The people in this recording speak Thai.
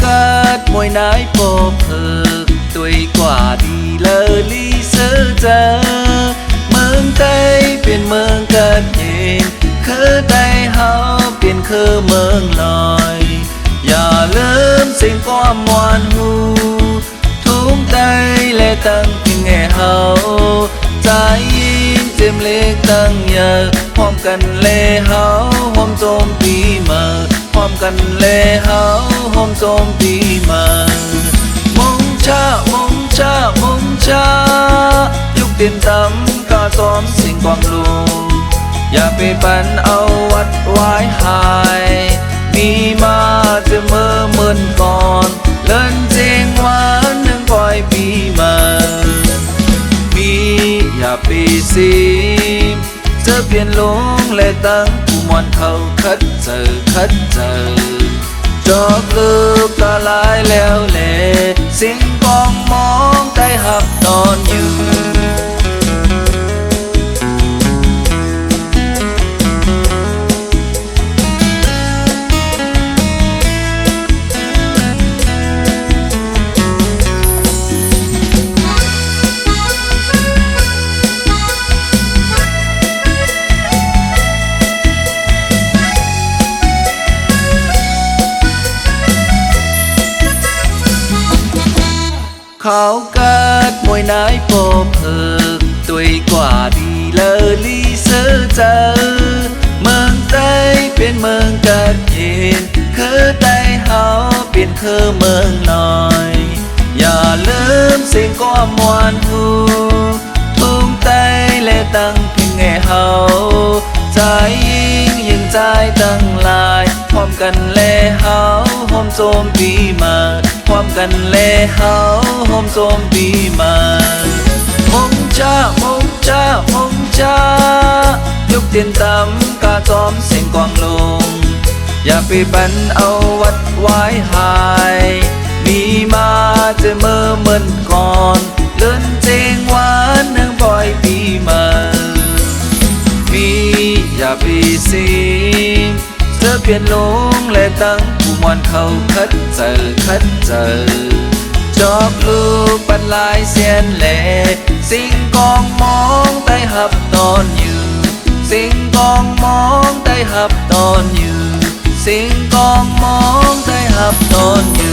กิดมวยนายโปเพิกตุยกว่าดีเลยลีเสือเจอเมืองไต้เป็นเมืองเกิดเย็นคือไต้เฮาเป็นคือเมืองลอยอย่าลืมสิ่งความมวนหูทุ่มไต้และตั้งพิงแห่เฮาใจยิงเต็มเล็กตั้งเยอะพร้อมกันเลเฮาหอมโจมปีมาพร้อมกันเลเฮาหอมโจมปีมามงชามงชามงชายุคเต็มตำกาซ้อมสิ่งความลุงอย่าไปปันเอาวัดไว้หายมีมาจะเมื่อมื่นก่อนเลินเจงหวานหนึ่งปล่อยปีมามีอย่าปีซีมเจอเปลี่ยนลงและตั้งผู้มวนเขาคัดเจอจอกลึกตาลายแล้วแหละสิ่งกองมองใต้หับนอนอยู่เขาเกิดมวยนายโปเพิกตุยกว่าดีเลยลีเสือเจอเมืองไต้เป็นเมืองเกิดเย็นคือไต้เฮาเป็นคือเมืองน้อยอย่าลืมสิ่งความมวนหูทุ่งไต้และตั้งพิงแห่เฮาใจยิงใจตั้งลายพร้อมกันแลเฮาหอมโจมปีมาพร้อมกันแลเฮาหอมโจมปีมามงชามงชามงชายุคเตียนตำกาจอมเสียงกวางลงอย่าไปปันเอาวัดไว้หายมีมาจะเมื่อมื่นก่อนเลื่อนเจงหวานหนึ่งปล่อยปีมามีอย่าไปซีเธอเปลี่ยนลงและตั้งผู้มวนเขาคัดเจอจอกลูกปันลายเสียนแหล่สิ่งกองมองใต้หับตอนอยู่สิ่งกองมองใต้หับตอนอยู่สิ่งกองมองใต้หับตอนอยู่